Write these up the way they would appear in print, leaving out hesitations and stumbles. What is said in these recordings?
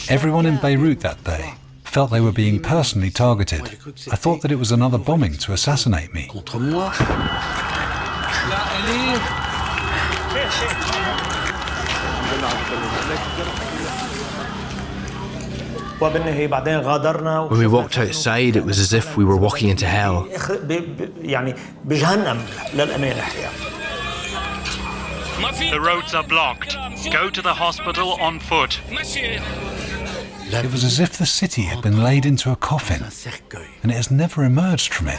Everyone in Beirut that day felt they were being personally targeted. I thought that it was another bombing to assassinate me. When we walked outside, it was as if we were walking into hell. The roads are blocked. Go to the hospital on foot. It was as if the city had been laid into a coffin, and it has never emerged from it.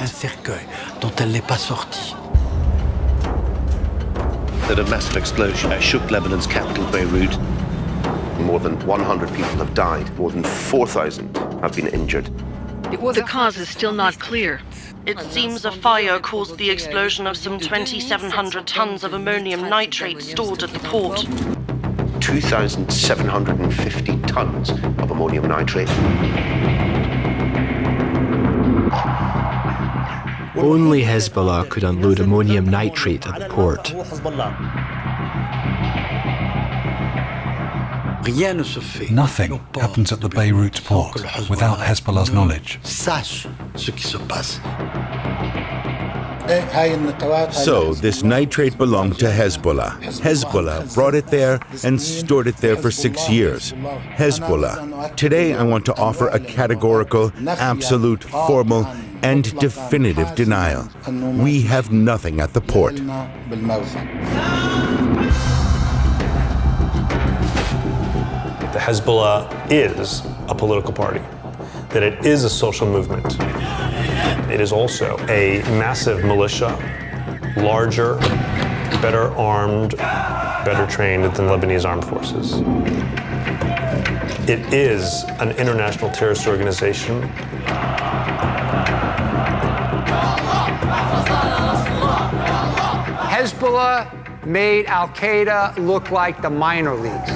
A massive explosion shook Lebanon's capital, Beirut. More than 100 people have died. More than 4,000 have been injured. The cause is still not clear. It seems a fire caused the explosion of some 2,700 tons of ammonium nitrate stored at the port. 2,750 tons of ammonium nitrate. Only Hezbollah could unload ammonium nitrate at the port. Nothing happens at the Beirut port without Hezbollah's knowledge. So this nitrate belonged to Hezbollah. Hezbollah brought it there and stored it there for 6 years. Hezbollah. Today I want to offer a categorical, absolute, formal, and definitive denial. We have nothing at the port. The Hezbollah is a political party, that it is a social movement. It is also a massive militia, larger, better armed, better trained than the Lebanese armed forces. It is an international terrorist organization. Hezbollah made Al-Qaeda look like the minor leagues.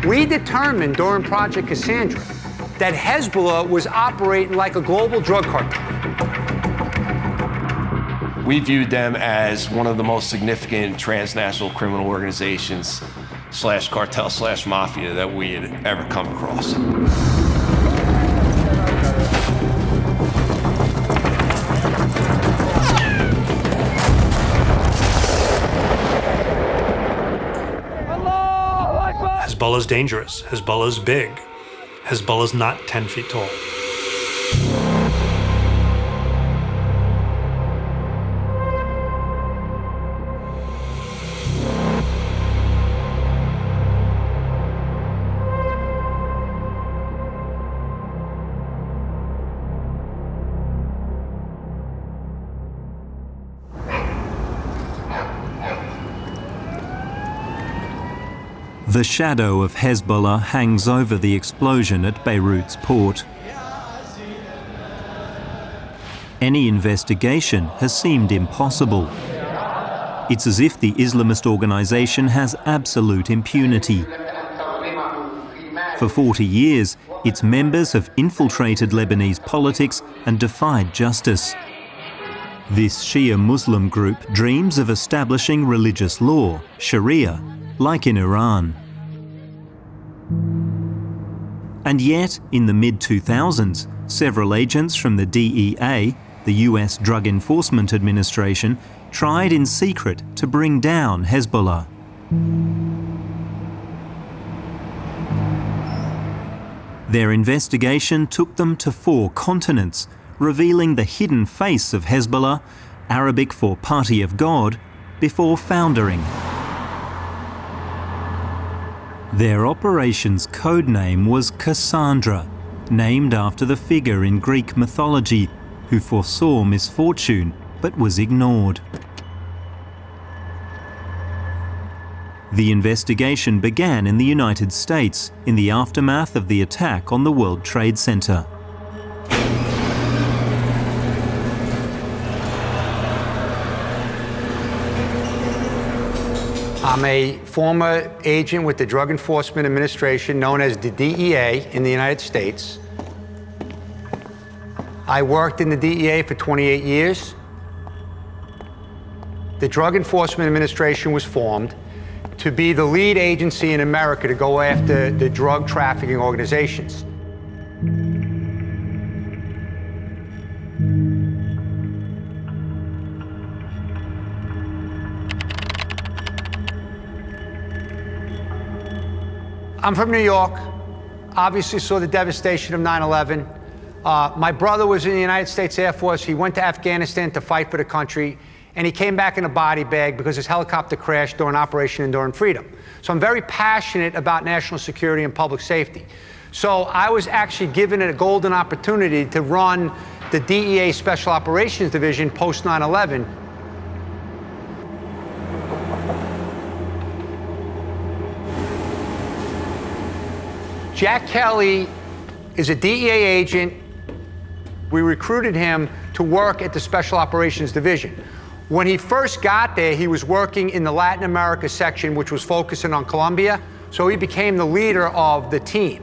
We determined during Project Cassandra that Hezbollah was operating like a global drug cartel. We viewed them as one of the most significant transnational criminal organizations / cartel / mafia that we had ever come across. Hezbollah's dangerous. Hezbollah's big. Hezbollah's not 10 feet tall. The shadow of Hezbollah hangs over the explosion at Beirut's port. Any investigation has seemed impossible. It's as if the Islamist organization has absolute impunity. For 40 years, its members have infiltrated Lebanese politics and defied justice. This Shia Muslim group dreams of establishing religious law, Sharia, like in Iran. And yet, in the mid-2000s, several agents from the D.E.A., the US Drug Enforcement Administration, tried in secret to bring down Hezbollah. Their investigation took them to 4 continents, revealing the hidden face of Hezbollah, Arabic for Party of God, before foundering. Their operation's codename was Cassandra, named after the figure in Greek mythology who foresaw misfortune but was ignored. The investigation began in the United States in the aftermath of the attack on the World Trade Center. I'm a former agent with the Drug Enforcement Administration known as the D.E.A. in the United States. I worked in the D.E.A. for 28 years. the Drug Enforcement Administration was formed to be the lead agency in America to go after the drug trafficking organizations. I'm from New York. Obviously saw the devastation of 9/11. My brother was in the United States Air Force. He went to Afghanistan to fight for the country, and he came back in a body bag because his helicopter crashed during Operation Enduring Freedom. So I'm very passionate about national security and public safety. So I was actually given a golden opportunity to run the DEA Special Operations Division post 9/11. Jack Kelly is a DEA agent. We recruited him to work at the Special Operations Division. When he first got there, he was working in the Latin America section, which was focusing on Colombia, so he became the leader of the team.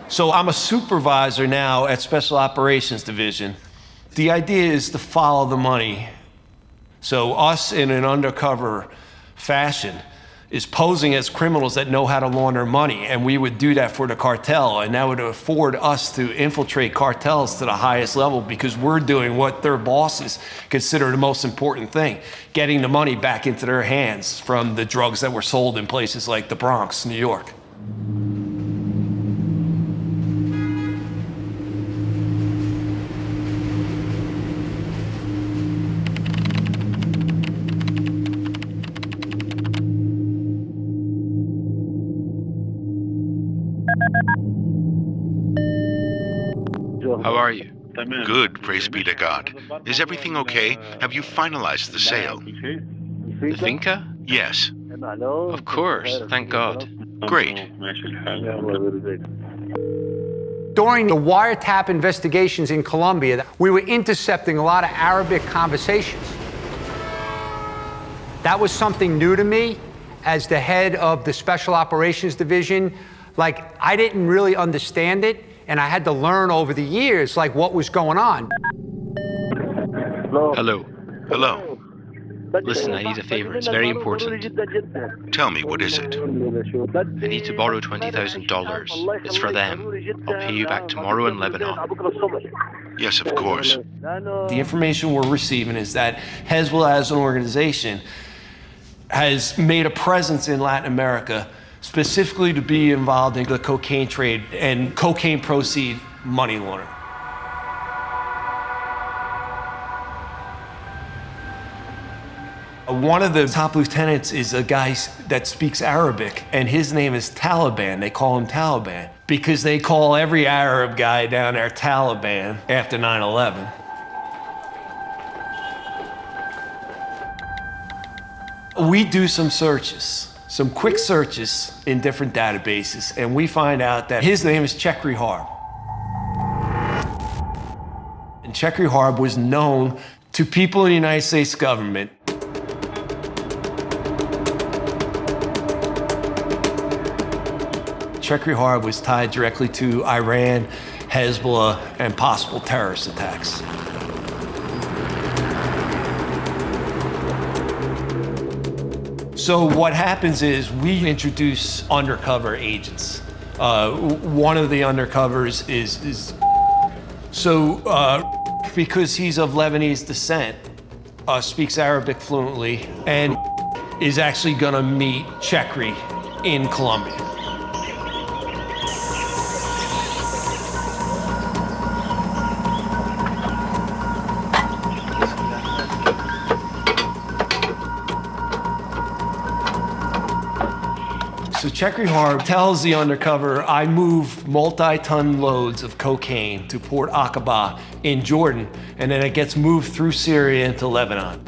So I'm a supervisor now at Special Operations Division. The idea is to follow the money. So us in an undercover fashion is posing as criminals that know how to launder money, and we would do that for the cartel, and that would afford us to infiltrate cartels to the highest level because we're doing what their bosses consider the most important thing, getting the money back into their hands from the drugs that were sold in places like the Bronx, New York. How are you? Good, praise be to God. Is everything okay? Have you finalized the sale? The finca? Yes. Of course, thank God. Great. During the wiretap investigations in Colombia, we were intercepting a lot of Arabic conversations. That was something new to me as the head of the Special Operations Division. Like, I didn't really understand it, and I had to learn over the years, like, what was going on. Hello. Hello. Listen, I need a favor. It's very important. Tell me, what is it? I need to borrow $20,000. It's for them. I'll pay you back tomorrow in Lebanon. Yes, of course. The information we're receiving is that Hezbollah as an organization has made a presence in Latin America specifically to be involved in the cocaine trade and cocaine proceed money laundering. One of the top lieutenants is a guy that speaks Arabic, and his name is Taliban. They call him Taliban because they call every Arab guy down there Taliban after 9/11. We do some searches, some quick searches in different databases, and we find out that his name is Chekri Harb. And Chekri Harb was known to people in the United States government. Chekri Harb was tied directly to Iran, Hezbollah, and possible terrorist attacks. So what happens is we introduce undercover agents. One of the undercovers is because he's of Lebanese descent, speaks Arabic fluently, and is actually gonna meet Chekri in Colombia. So Chekri Harb tells the undercover, I move multi-ton loads of cocaine to Port Aqaba in Jordan, and then it gets moved through Syria into Lebanon.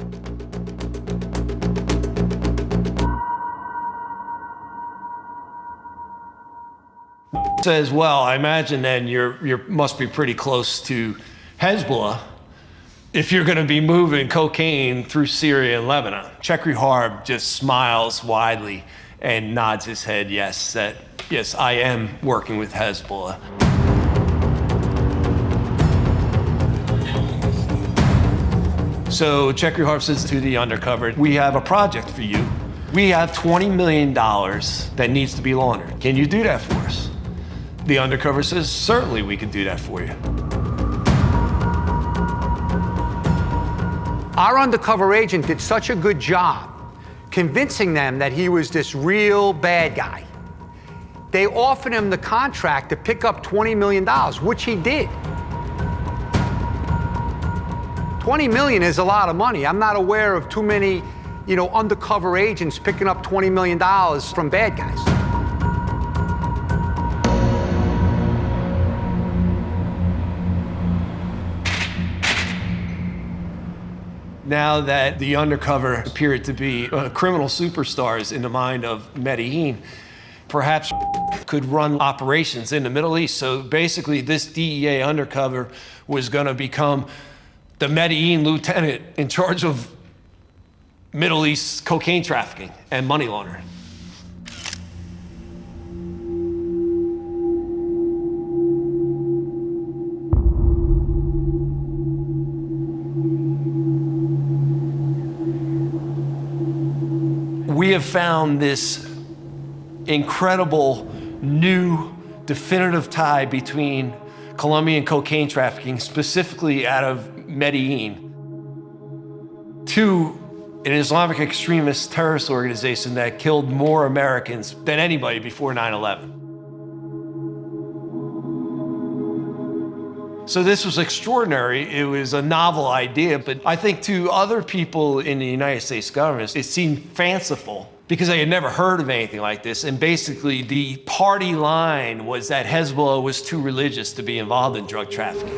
Says, well, I imagine then you must be pretty close to Hezbollah if you're gonna be moving cocaine through Syria and Lebanon. Chekri Harb just smiles widely and nods his head yes, that yes, I am working with Hezbollah. So Chekhov says to the undercover, we have a project for you. We have $20 million that needs to be laundered. Can you do that for us? The undercover says, certainly we can do that for you. Our undercover agent did such a good job convincing them that he was this real bad guy. They offered him the contract to pick up $20 million, which he did. $20 million is a lot of money. I'm not aware of too many, undercover agents picking up $20 million from bad guys. Now that the undercover appeared to be criminal superstars in the mind of Medellin, perhaps could run operations in the Middle East. So basically this DEA undercover was going to become the Medellin lieutenant in charge of Middle East cocaine trafficking and money laundering. We have found this incredible new definitive tie between Colombian cocaine trafficking, specifically out of Medellin, to an Islamic extremist terrorist organization that killed more Americans than anybody before 9/11. So this was extraordinary. It was a novel idea, but I think to other people in the United States government, it seemed fanciful because they had never heard of anything like this. And basically the party line was that Hezbollah was too religious to be involved in drug trafficking.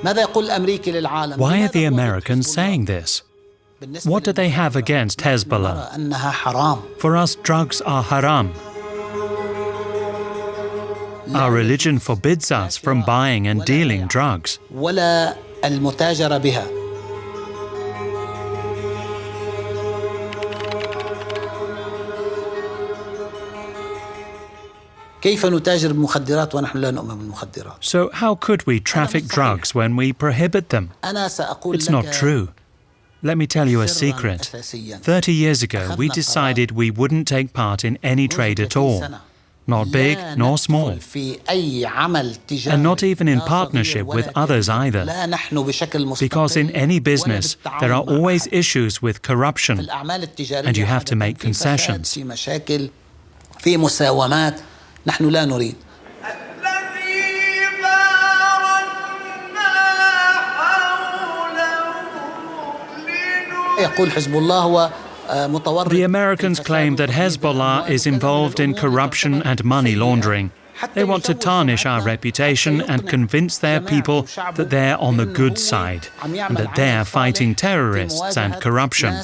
Why are the Americans saying this? What do they have against Hezbollah? For us, drugs are haram. Our religion forbids us from buying and dealing drugs. So how could we traffic drugs when we prohibit them? It's not true. Let me tell you a secret. 30 years ago, we decided we wouldn't take part in any trade at all. Not big nor small. And not even in partnership with others either. Because in any business, there are always issues with corruption, and you have to make concessions. نحن لا نريد The Americans claim that Hezbollah is involved in corruption and money laundering. They want to tarnish our reputation and convince their people that they're on the good side and that they're fighting terrorists and corruption.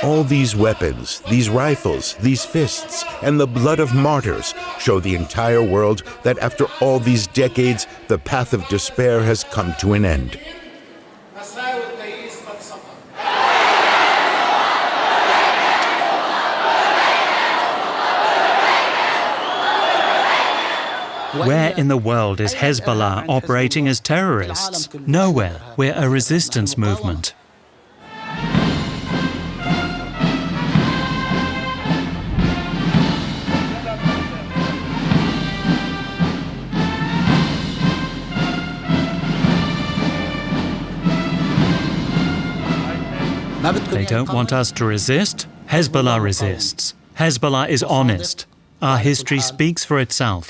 All these weapons, these rifles, these fists, and the blood of martyrs show the entire world that after all these decades, the path of despair has come to an end. Where in the world is Hezbollah operating as terrorists? Nowhere. We're a resistance movement. They don't want us to resist. Hezbollah resists. Hezbollah is honest. Our history speaks for itself.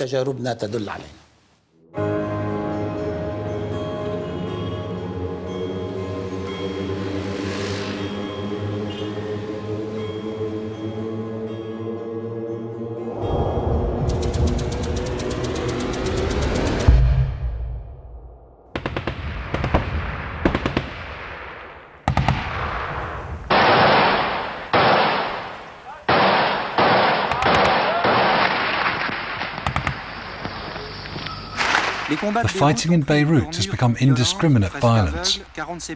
The fighting in Beirut has become indiscriminate violence.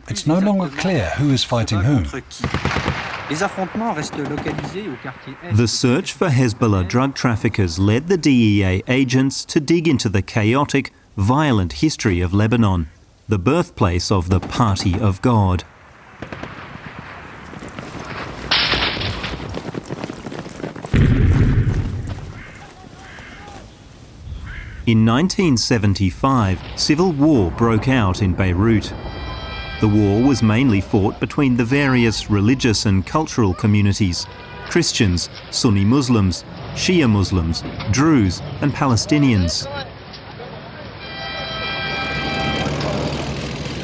It's no longer clear who is fighting whom. The search for Hezbollah drug traffickers led the DEA agents to dig into the chaotic, violent history of Lebanon, the birthplace of the Party of God. In 1975, civil war broke out in Beirut. The war was mainly fought between the various religious and cultural communities: Christians, Sunni Muslims, Shia Muslims, Druze and Palestinians.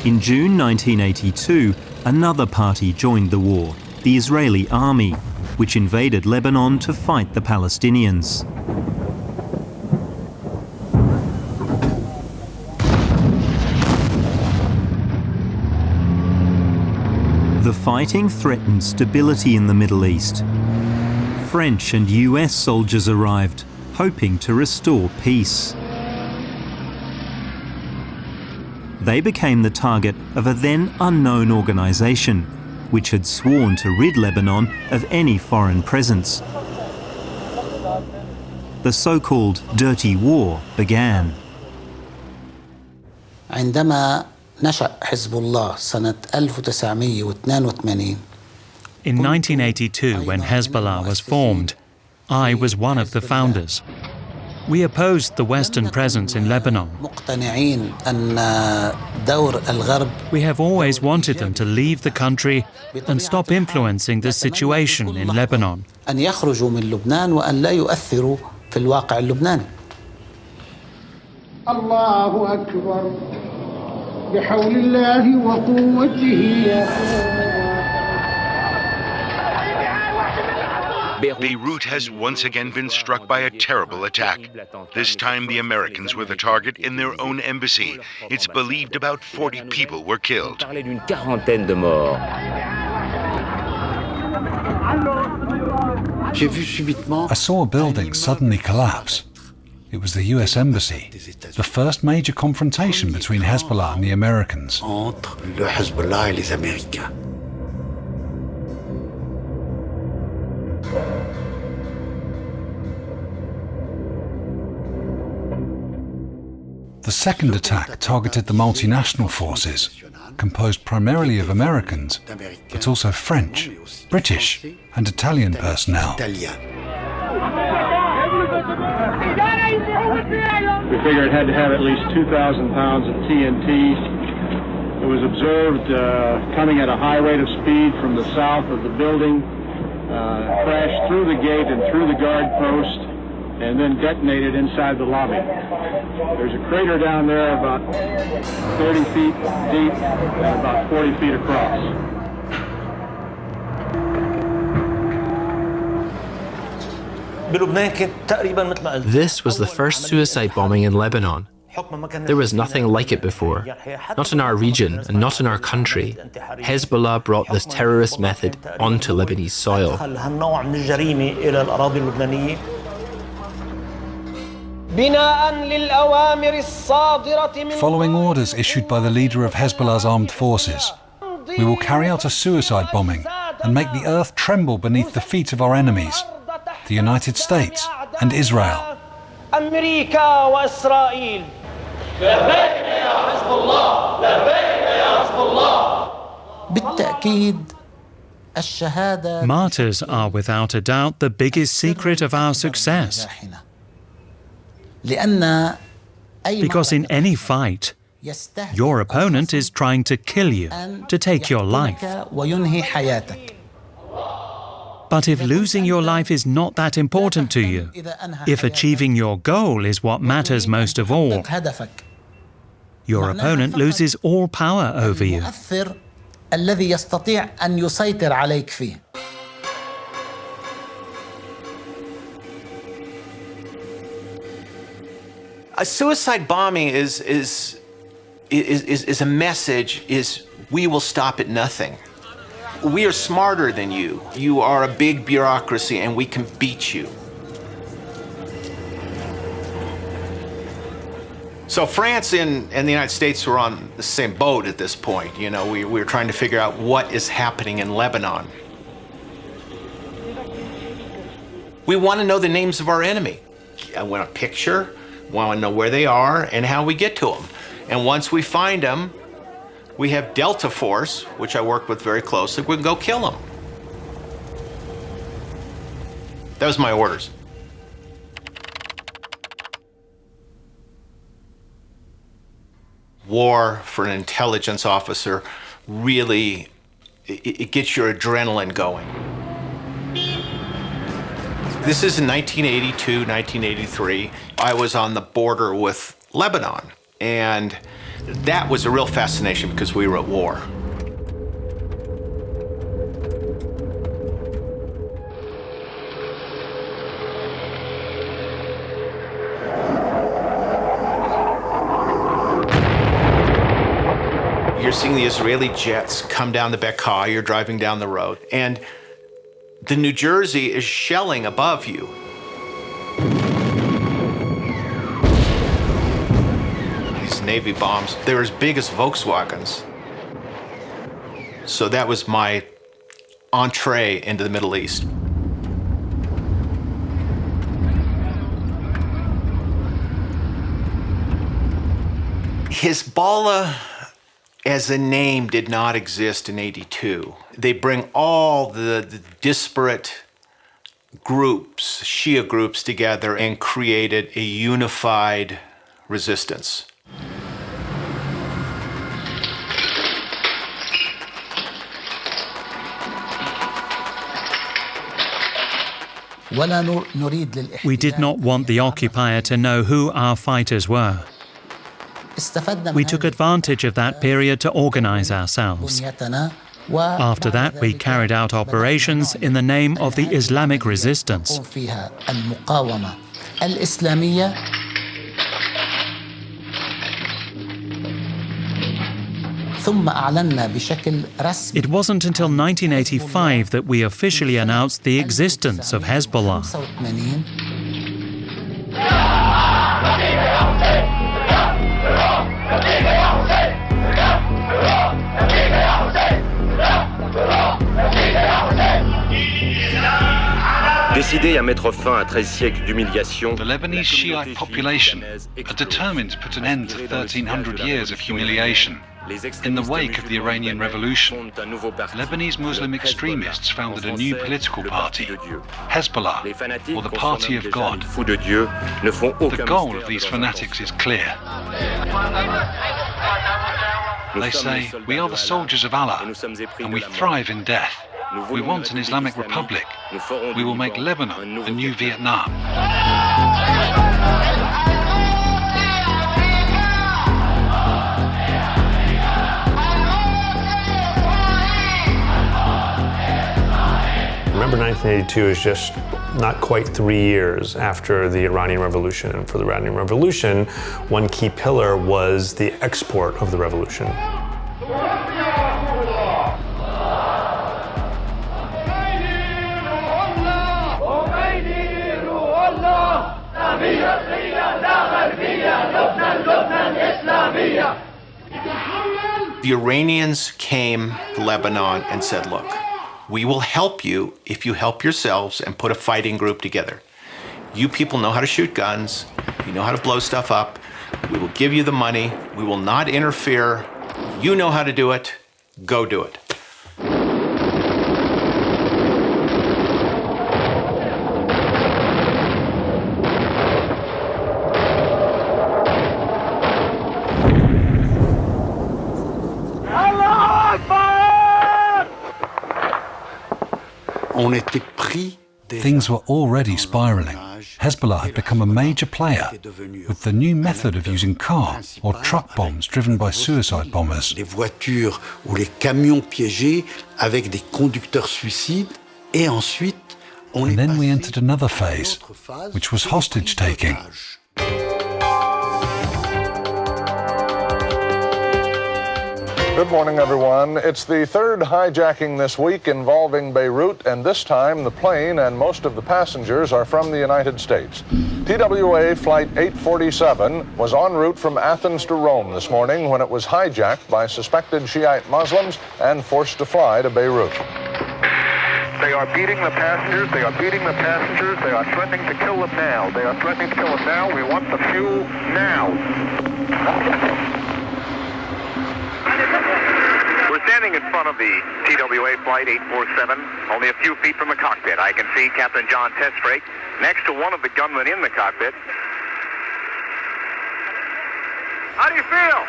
In June 1982, another party joined the war, the Israeli army, which invaded Lebanon to fight the Palestinians. The fighting threatened stability in the Middle East. French and US soldiers arrived, hoping to restore peace. They became the target of a then unknown organization, which had sworn to rid Lebanon of any foreign presence. The so-called Dirty War began. عندما نشأ حزب الله سنة 1982. In 1982, when Hezbollah was formed, I was one of the founders. We opposed the Western presence in Lebanon. We have always wanted them to leave the country and stop influencing the situation in Lebanon. أن يخرجوا من لبنان وأن لا يؤثروا في الواقع اللبناني. الله أكبر بحول الله وقوته. Beirut has once again been struck by a terrible attack. This time the Americans were the target in their own embassy. It's believed about 40 people were killed. I saw a building suddenly collapse. It was the US Embassy, the first major confrontation between Hezbollah and the Americans. The second attack targeted the multinational forces, composed primarily of Americans, but also French, British, and Italian personnel. We figured it had to have at least 2,000 pounds of TNT. It was observed coming at a high rate of speed from the south of the building, crashed through the gate and through the guard post, and then detonated inside the lobby. There's a crater down there about 30 feet deep and about 40 feet across. This was the first suicide bombing in Lebanon. There was nothing like it before. Not in our region and not in our country. Hezbollah brought this terrorist method onto Lebanese soil. Following orders issued by the leader of Hezbollah's armed forces, we will carry out a suicide bombing and make the earth tremble beneath the feet of our enemies, the United States and Israel. Martyrs are without a doubt the biggest secret of our success. Because in any fight, your opponent is trying to kill you, to take your life. But if losing your life is not that important to you, if achieving your goal is what matters most of all, your opponent loses all power over you. A suicide bombing is a message, we will stop at nothing. We are smarter than you. You are a big bureaucracy and we can beat you. So France and the United States were on the same boat at this point. You know, we were trying to figure out what is happening in Lebanon. We want to know the names of our enemy. I want a picture, want to know where they are and how we get to them. And once we find them, we have Delta Force, which I work with very closely. We can go kill them. That was my orders. War for an intelligence officer really, it gets your adrenaline going. This is in 1982, 1983. I was on the border with Lebanon, and that was a real fascination because we were at war. You're seeing the Israeli jets come down the Bekaa, you're driving down the road, and the New Jersey is shelling above you. These Navy bombs, they're as big as Volkswagens. So that was my entree into the Middle East. Hezbollah as a name did not exist in '82. They bring all the disparate groups, Shia groups, together and created a unified resistance. We did not want the occupier to know who our fighters were. We took advantage of that period to organize ourselves. After that, we carried out operations in the name of the Islamic resistance. It wasn't until 1985 that we officially announced the existence of Hezbollah. Décidé à mettre fin à 13 siècles d'humiliation, the Lebanese Shiite population are determined to put an end to 1,300 years of humiliation. In the wake of the Iranian Revolution, Lebanese Muslim extremists founded a new political party, Hezbollah, or the Party of God. The goal of these fanatics is clear. They say, we are the soldiers of Allah, and we thrive in death. We want an Islamic Republic. We will make Lebanon a new Vietnam. Remember, 1982 is just not quite 3 years after the Iranian Revolution. And for the Iranian Revolution, one key pillar was the export of the revolution. The Iranians came to Lebanon and said, look, we will help you if you help yourselves and put a fighting group together. You people know how to shoot guns. You know how to blow stuff up. We will give you the money. We will not interfere. You know how to do it. Go do it. Things were already spiraling. Hezbollah had become a major player with the new method of using car or truck bombs driven by suicide bombers. Les voitures ou les camions piégés avec des conducteurs suicides et ensuite And then we entered another phase, which was hostage-taking. Good morning, everyone. It's the third hijacking this week involving Beirut, and this time the plane and most of the passengers are from the United States. TWA Flight 847 was en route from Athens to Rome this morning when it was hijacked by suspected Shiite Muslims and forced to fly to Beirut. They are beating the passengers. They are beating the passengers. They are threatening to kill them now. They are threatening to kill them now. We want the fuel now. We're standing in front of the TWA Flight 847, only a few feet from the cockpit. I can see Captain John Tesfrake next to one of the gunmen in the cockpit. How do you feel?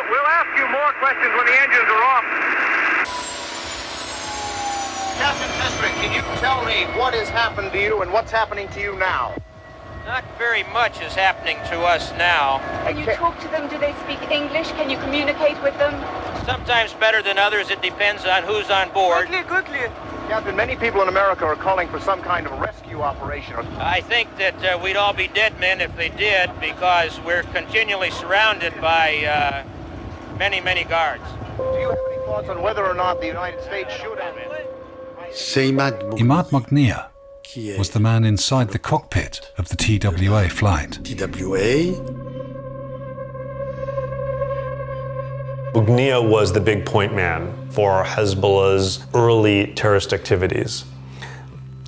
We'll ask you more questions when the engines are off. Captain Tesfrake, can you tell me what has happened to you and what's happening to you now? Not very much is happening to us now. Can you talk to them? Do they speak English? Can you communicate with them? Sometimes better than others. It depends on who's on board. Quickly. Captain, many people in America are calling for some kind of rescue operation. I think that we'd all be dead men if they did, because we're continually surrounded by many, many guards. Do you have any thoughts on whether or not the United States should have it? Imad Mognia was the man inside the cockpit of the TWA flight. Mognia was the big point man for Hezbollah's early terrorist activities.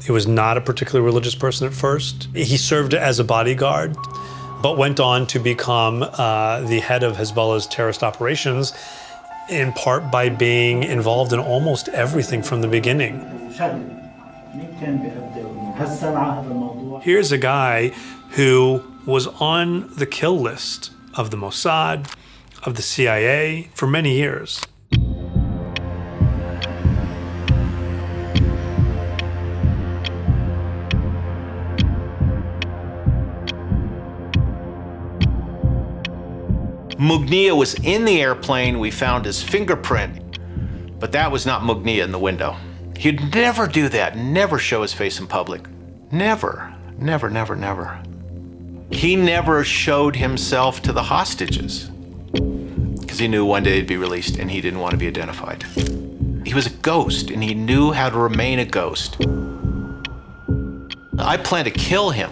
He was not a particularly religious person at first. He served as a bodyguard, but went on to become the head of Hezbollah's terrorist operations, in part by being involved in almost everything from the beginning. Here's a guy who was on the kill list of the Mossad, of the CIA for many years. Mognia was in the airplane. We found his fingerprint, but that was not Mognia in the window. He'd never do that, never show his face in public. Never, never, never, never. He never showed himself to the hostages because he knew one day he'd be released and he didn't want to be identified. He was a ghost and he knew how to remain a ghost. I planned to kill him.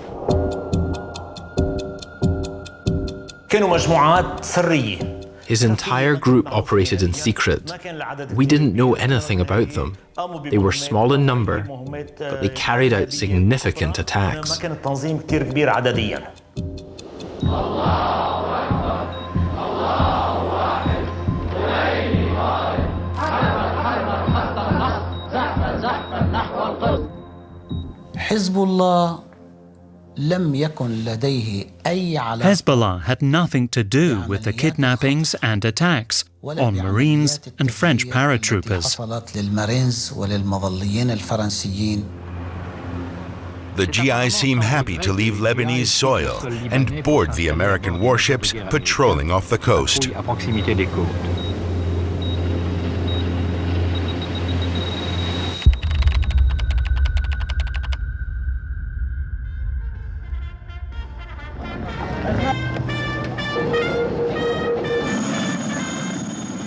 His entire group operated in secret. We didn't know anything about them. They were small in number, but they carried out significant attacks. Hezbollah had nothing to do with the kidnappings and attacks on Marines and French paratroopers. The GIs seem happy to leave Lebanese soil and board the American warships patrolling off the coast.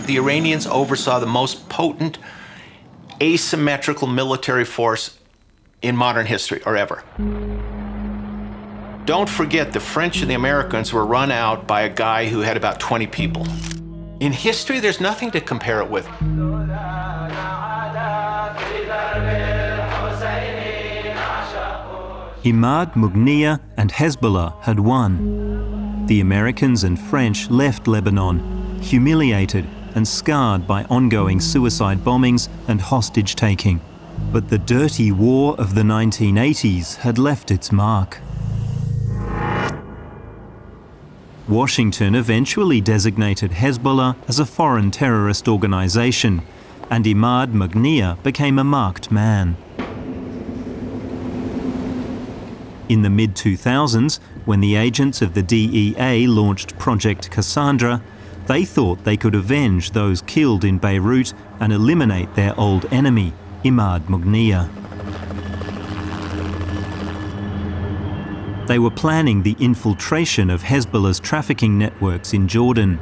The Iranians oversaw the most potent asymmetrical military force in modern history, or ever. Don't forget, the French and the Americans were run out by a guy who had about 20 people. In history, there's nothing to compare it with. Imad Mognia and Hezbollah had won. The Americans and French left Lebanon, humiliated and scarred by ongoing suicide bombings and hostage-taking. But the dirty war of the 1980s had left its mark. Washington eventually designated Hezbollah as a foreign terrorist organization, and Imad Mognia became a marked man. In the mid-2000s, when the agents of the D.E.A. launched Project Cassandra, they thought they could avenge those killed in Beirut and eliminate their old enemy, Imad Mognia. They were planning the infiltration of Hezbollah's trafficking networks in Jordan.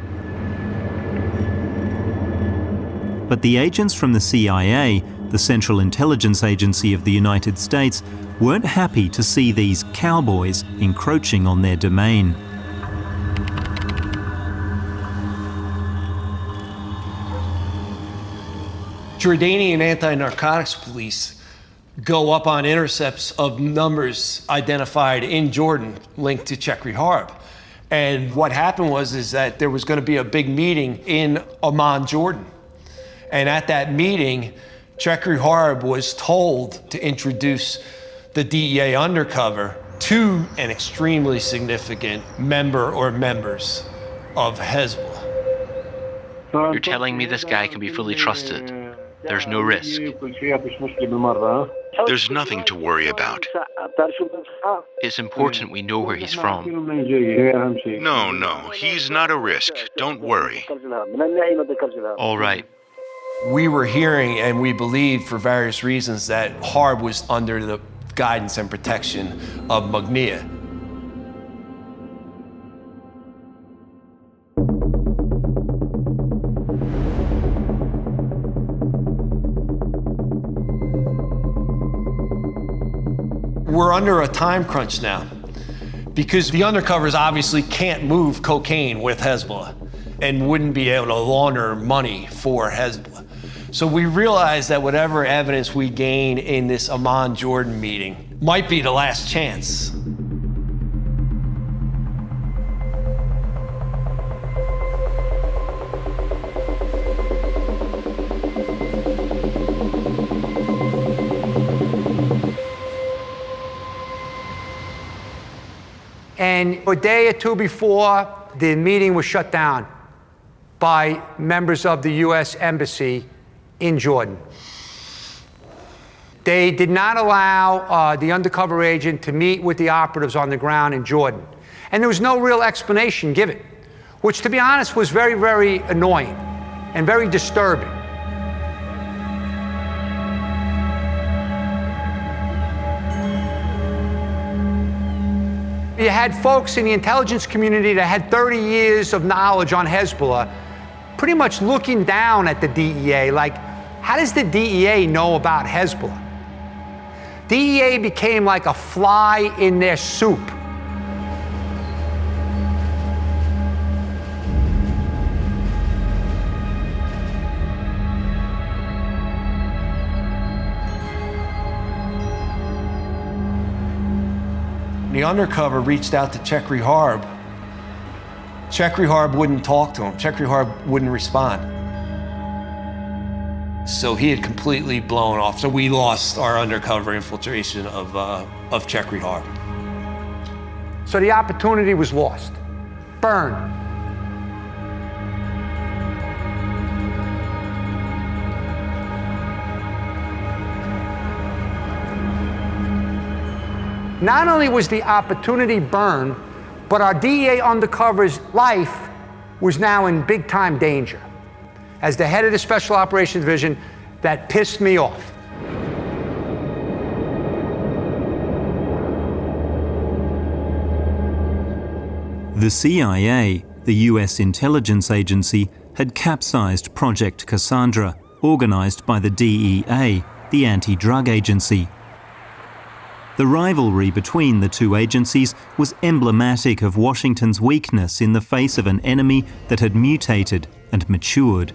But the agents from the CIA, the Central Intelligence Agency of the United States, weren't happy to see these cowboys encroaching on their domain. Jordanian anti-narcotics police go up on intercepts of numbers identified in Jordan linked to Chekri Harb. And what happened is that there was going to be a big meeting in Amman, Jordan. And at that meeting, Chekri Harb was told to introduce the DEA undercover to an extremely significant member or members of Hezbollah. You're telling me this guy can be fully trusted? There's no risk? There's nothing to worry about. It's important we know where he's from. No, he's not a risk. Don't worry. All right. We were hearing and we believed for various reasons that Harb was under the guidance and protection of Magnia. We're under a time crunch now because the undercovers obviously can't move cocaine with Hezbollah and wouldn't be able to launder money for Hezbollah. So we realized that whatever evidence we gain in this Amman, Jordan meeting might be the last chance. And a day or two before, the meeting was shut down by members of the U.S. Embassy in Jordan. They did not allow the undercover agent to meet with the operatives on the ground in Jordan. And there was no real explanation given, which, to be honest, was very, very annoying and very disturbing. You had folks in the intelligence community that had 30 years of knowledge on Hezbollah pretty much looking down at the DEA like, how does the DEA know about Hezbollah? DEA became like a fly in their soup. The undercover reached out to Chekri Harb. Chekri Harb wouldn't talk to him. Chekri Harb wouldn't respond. So he had completely blown off. So we lost our undercover infiltration of Chekri Harb. So the opportunity was lost. Burned. Not only was the opportunity burned, but our DEA undercover's life was now in big-time danger. As the head of the Special Operations Division, that pissed me off. The CIA, the US intelligence agency, had capsized Project Cassandra, organized by the D.E.A., the anti-drug agency. The rivalry between the two agencies was emblematic of Washington's weakness in the face of an enemy that had mutated and matured.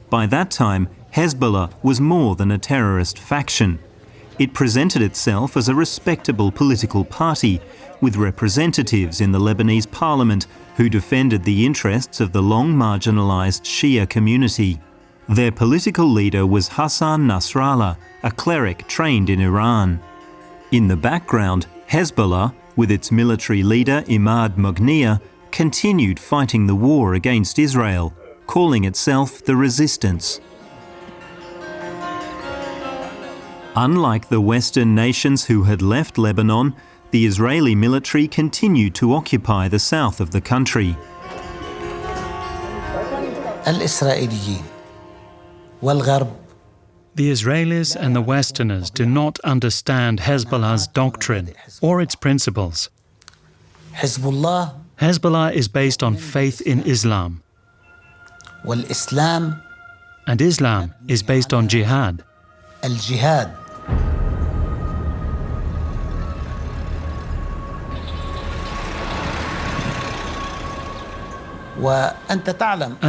By that time, Hezbollah was more than a terrorist faction. It presented itself as a respectable political party, with representatives in the Lebanese parliament who defended the interests of the long marginalized Shia community. Their political leader was Hassan Nasrallah, a cleric trained in Iran. In the background, Hezbollah, with its military leader Imad Magnia, continued fighting the war against Israel, calling itself the Resistance. Unlike the Western nations who had left Lebanon, the Israeli military continued to occupy the south of the country. The Israelis and the Westerners do not understand Hezbollah's doctrine or its principles. Hezbollah is based on faith in Islam. And Islam is based on jihad. And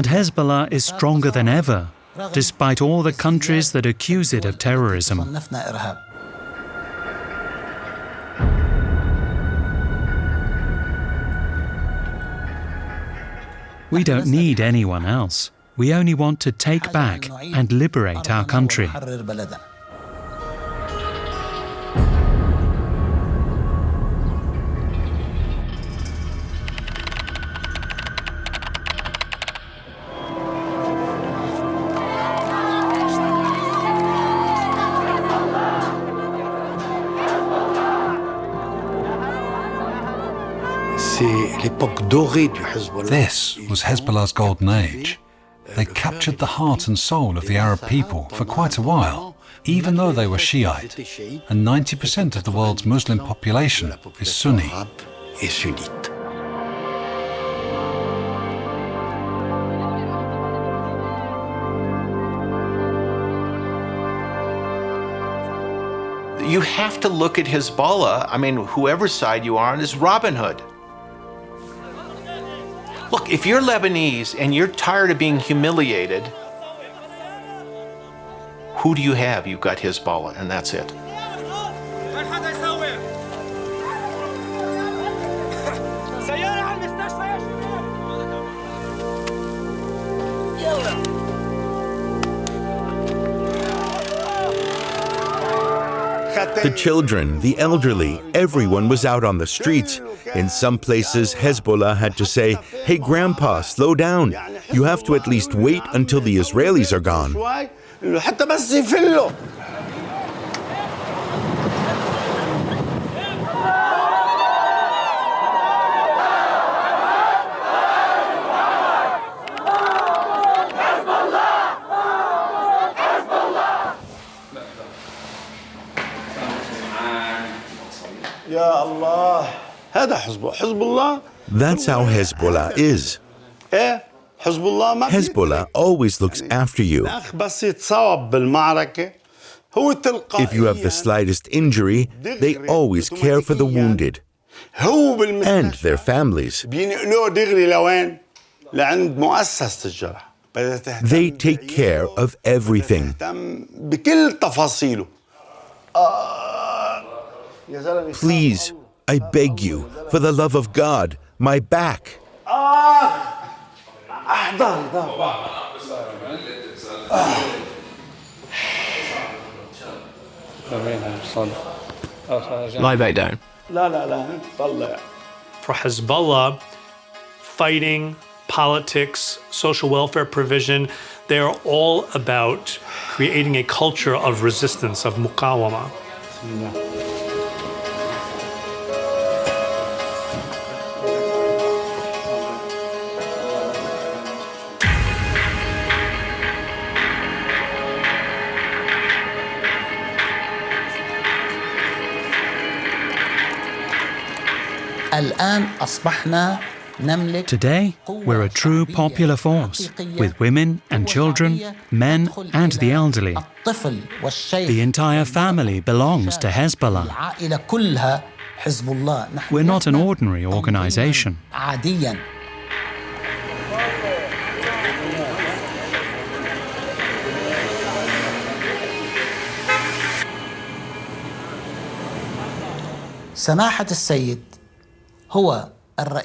Hezbollah is stronger than ever, despite all the countries that accuse it of terrorism. We don't need anyone else. We only want to take back and liberate our country. This was Hezbollah's golden age. They captured the heart and soul of the Arab people for quite a while, even though they were Shiite, and 90% of the world's Muslim population is Sunni. You have to look at Hezbollah, I mean, whoever side you are on, is Robin Hood. Look, if you're Lebanese and you're tired of being humiliated, who do you have? You've got Hezbollah, and that's it. The children, the elderly, everyone was out on the streets. In some places, Hezbollah had to say, "Hey, Grandpa, slow down. You have to at least wait until the Israelis are gone." That's how Hezbollah is. Hezbollah always looks after you. If you have the slightest injury, they always care for the wounded and their families. They take care of everything. Please, I beg you, for the love of God, my back. Lie back down. For Hezbollah, fighting, politics, social welfare provision, they are all about creating a culture of resistance, of muqawama. Today, we're a true popular force, with women and children, men and the elderly. The entire family belongs to Hezbollah. We're not an ordinary organization.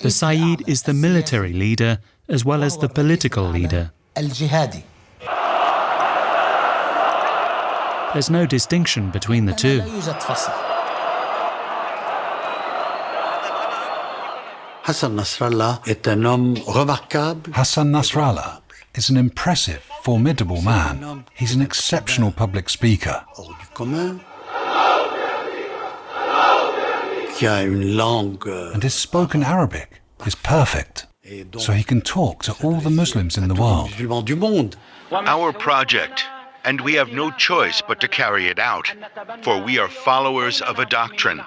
The Sayyid is the military leader as well as the political leader. There's no distinction between the two. Hassan Nasrallah is an impressive, formidable man. He's an exceptional public speaker. And his spoken Arabic is perfect, so he can talk to all the Muslims in the world. Our project, and we have no choice but to carry it out, for we are followers of a doctrine.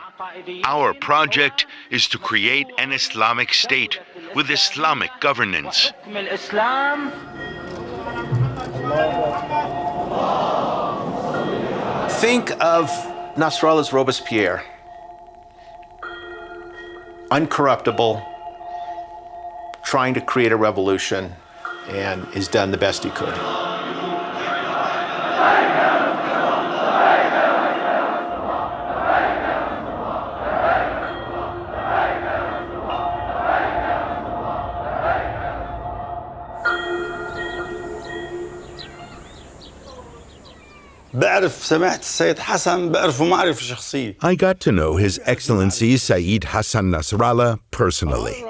Our project is to create an Islamic state with Islamic governance. Think of Nasrallah's Robespierre. Uncorruptible, trying to create a revolution, and has done the best he could. I got to know His Excellency Sayyid Hassan Nasrallah personally.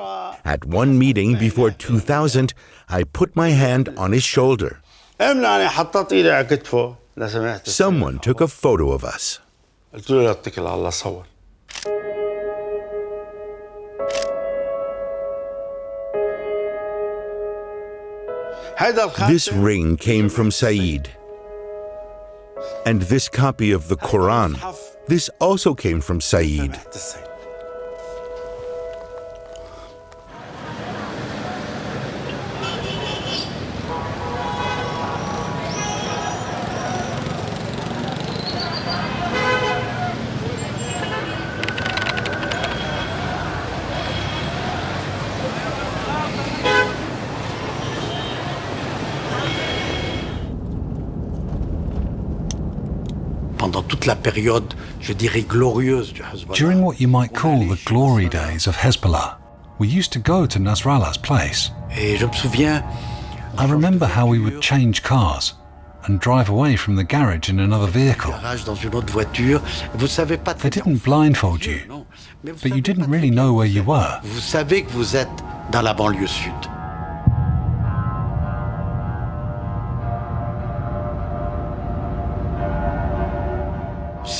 At one meeting before 2000, I put my hand on his shoulder. Someone took a photo of us. This ring came from Sayyid. And this copy of the Quran, this also came from Sayyid. During what you might call the glory days of Hezbollah, we used to go to Nasrallah's place. I remember how we would change cars and drive away from the garage in another vehicle. They didn't blindfold you, but you didn't really know where you were.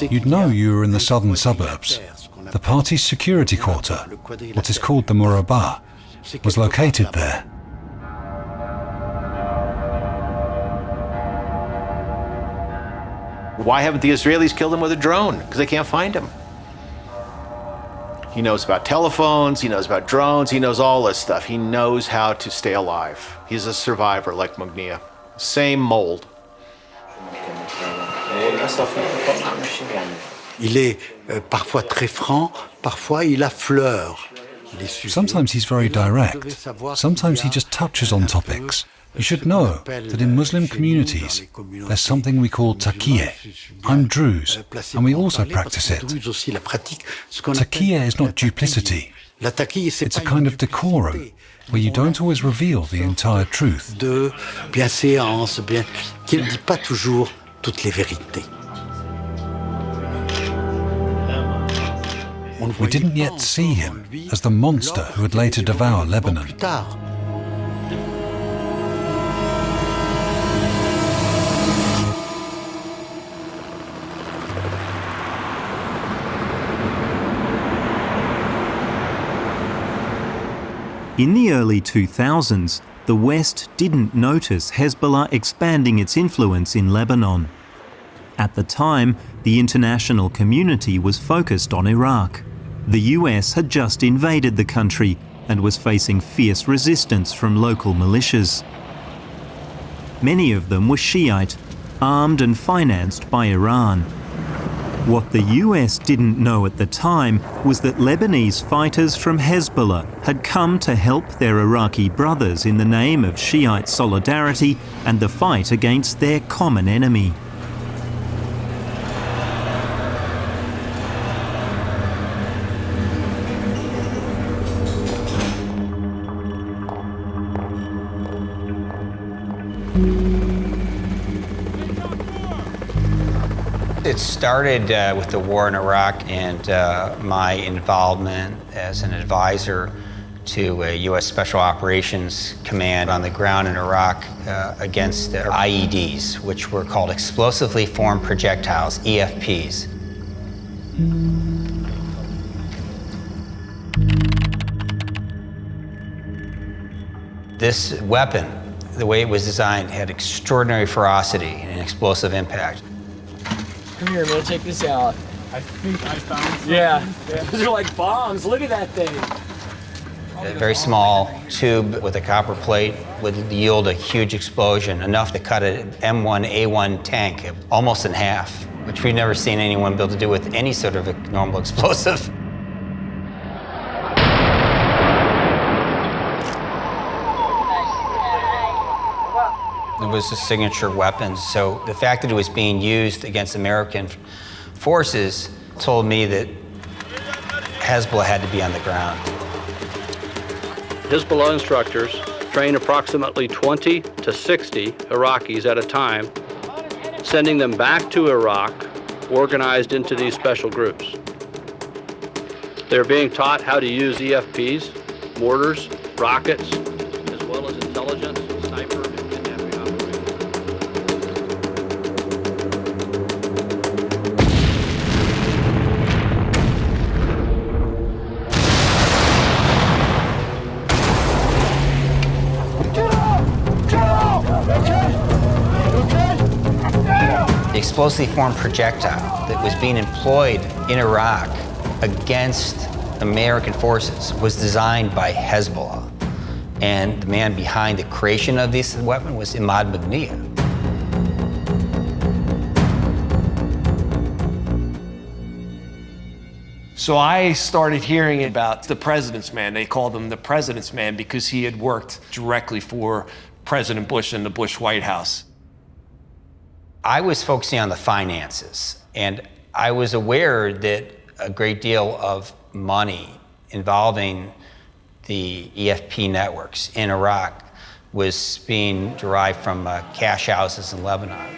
You'd know you were in the southern suburbs. The party's security quarter, what is called the Murabba, was located there. Why haven't the Israelis killed him with a drone? Because they can't find him. He knows about telephones, he knows about drones, he knows all this stuff. He knows how to stay alive. He's a survivor like Mugnia. Same mold. Sometimes he's very direct. Sometimes he just touches on topics. You should know that in Muslim communities, there's something we call taqiyya. I'm Druze, and we also practice it. Taqiyya is not duplicity. It's a kind of decorum, where you don't always reveal the entire truth. We didn't yet see him as the monster who would later devour Lebanon. In the early 2000s, the West didn't notice Hezbollah expanding its influence in Lebanon. At the time, the international community was focused on Iraq. The US had just invaded the country and was facing fierce resistance from local militias. Many of them were Shiite, armed and financed by Iran. What the US didn't know at the time was that Lebanese fighters from Hezbollah had come to help their Iraqi brothers in the name of Shiite solidarity and the fight against their common enemy. It started with the war in Iraq and my involvement as an advisor to a U.S. Special Operations Command on the ground in Iraq against IEDs, which were called explosively formed projectiles, EFPs. This weapon, the way it was designed, had extraordinary ferocity and explosive impact. Come here, man, check this out. I think I found something. Yeah, those are like bombs. Look at that thing. A very small tube with a copper plate would yield a huge explosion, enough to cut an M1A1 tank almost in half, which we've never seen anyone be able to do with any sort of a normal explosive. It was a signature weapon, so the fact that it was being used against American forces told me that Hezbollah had to be on the ground. Hezbollah instructors train approximately 20 to 60 Iraqis at a time, sending them back to Iraq, organized into these special groups. They're being taught how to use EFPs, mortars, rockets, as well as intelligence, sniper, and kidnapping operations. The explosively formed projectile that was being employed in Iraq against American forces was designed by Hezbollah. And the man behind the creation of this weapon was Imad Magnia. So I started hearing about the President's Man. They called him the President's Man because he had worked directly for President Bush in the Bush White House. I was focusing on the finances, and I was aware that a great deal of money involving the EFP networks in Iraq was being derived from cash houses in Lebanon.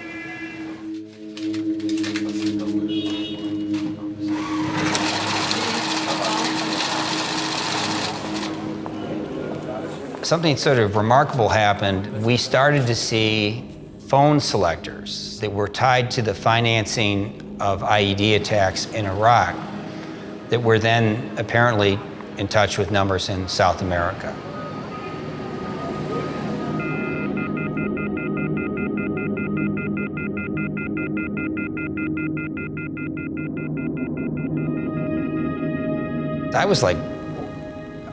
Something sort of remarkable happened. We started to see phone selectors that were tied to the financing of IED attacks in Iraq that were then apparently in touch with numbers in South America. I was like,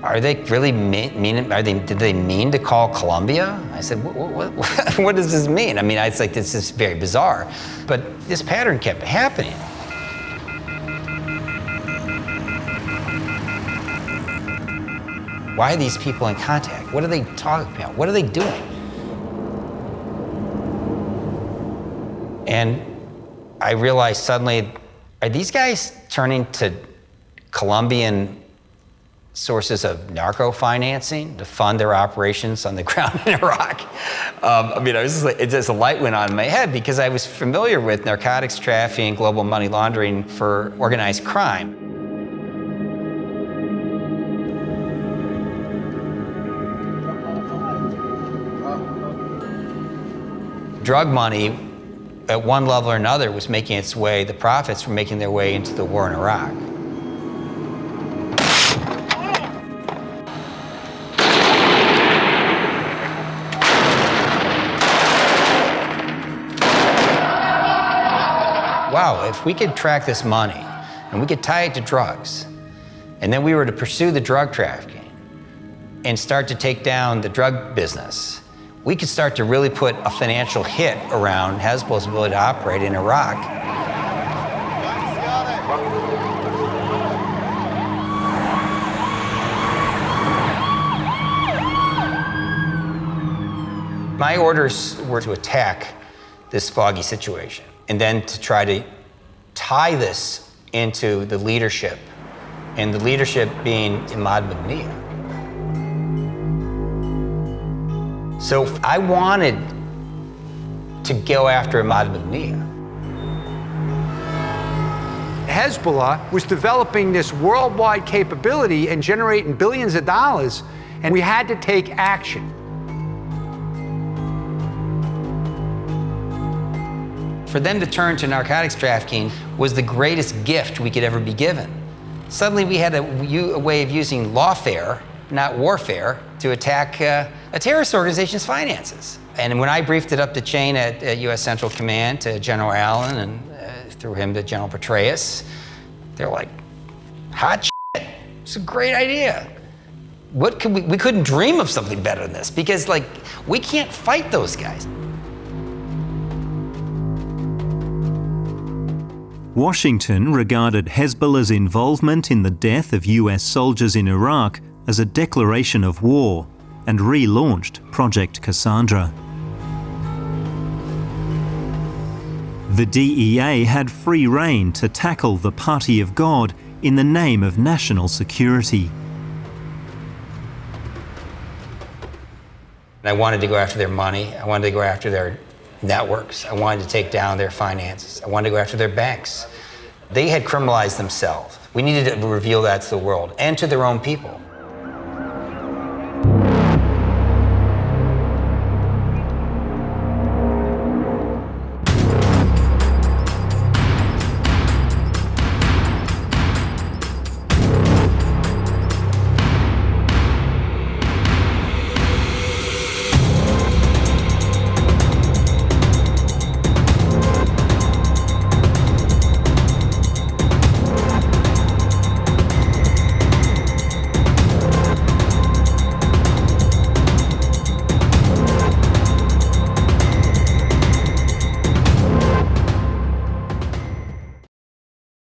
are they really did they mean to call Colombia? I said, what does this mean? I mean, it's like, this is very bizarre. But this pattern kept happening. Why are these people in contact? What are they talking about? What are they doing? And I realized suddenly, are these guys turning to Colombian sources of narco financing to fund their operations on the ground in Iraq? I mean, I was just like, it just a light went on in my head because I was familiar with narcotics trafficking, global money laundering for organized crime. Drug money, at one level or another, was making its way, the profits were making their way into the war in Iraq. Wow, if we could track this money and we could tie it to drugs, and then we were to pursue the drug trafficking and start to take down the drug business, we could start to really put a financial hit around Hezbollah's ability to operate in Iraq. My orders were to attack this foggy situation and then to try to tie this into the leadership, and the leadership being Imad Magnia. So I wanted to go after Imad Magnia. Hezbollah was developing this worldwide capability and generating billions of dollars, and we had to take action. For them to turn to narcotics trafficking was the greatest gift we could ever be given. Suddenly we had a way of using lawfare, not warfare, to attack a terrorist organization's finances. And when I briefed it up the chain at U.S. Central Command to General Allen and through him to General Petraeus, they're like, hot shit, it's a great idea. What could we couldn't dream of something better than this, because like we can't fight those guys. Washington regarded Hezbollah's involvement in the death of US soldiers in Iraq as a declaration of war and relaunched Project Cassandra. The DEA had free rein to tackle the Party of God in the name of national security. I wanted to go after their money. I wanted to go after their networks. I wanted to take down their finances. I wanted to go after their banks. They had criminalized themselves. We needed to reveal that to the world and to their own people.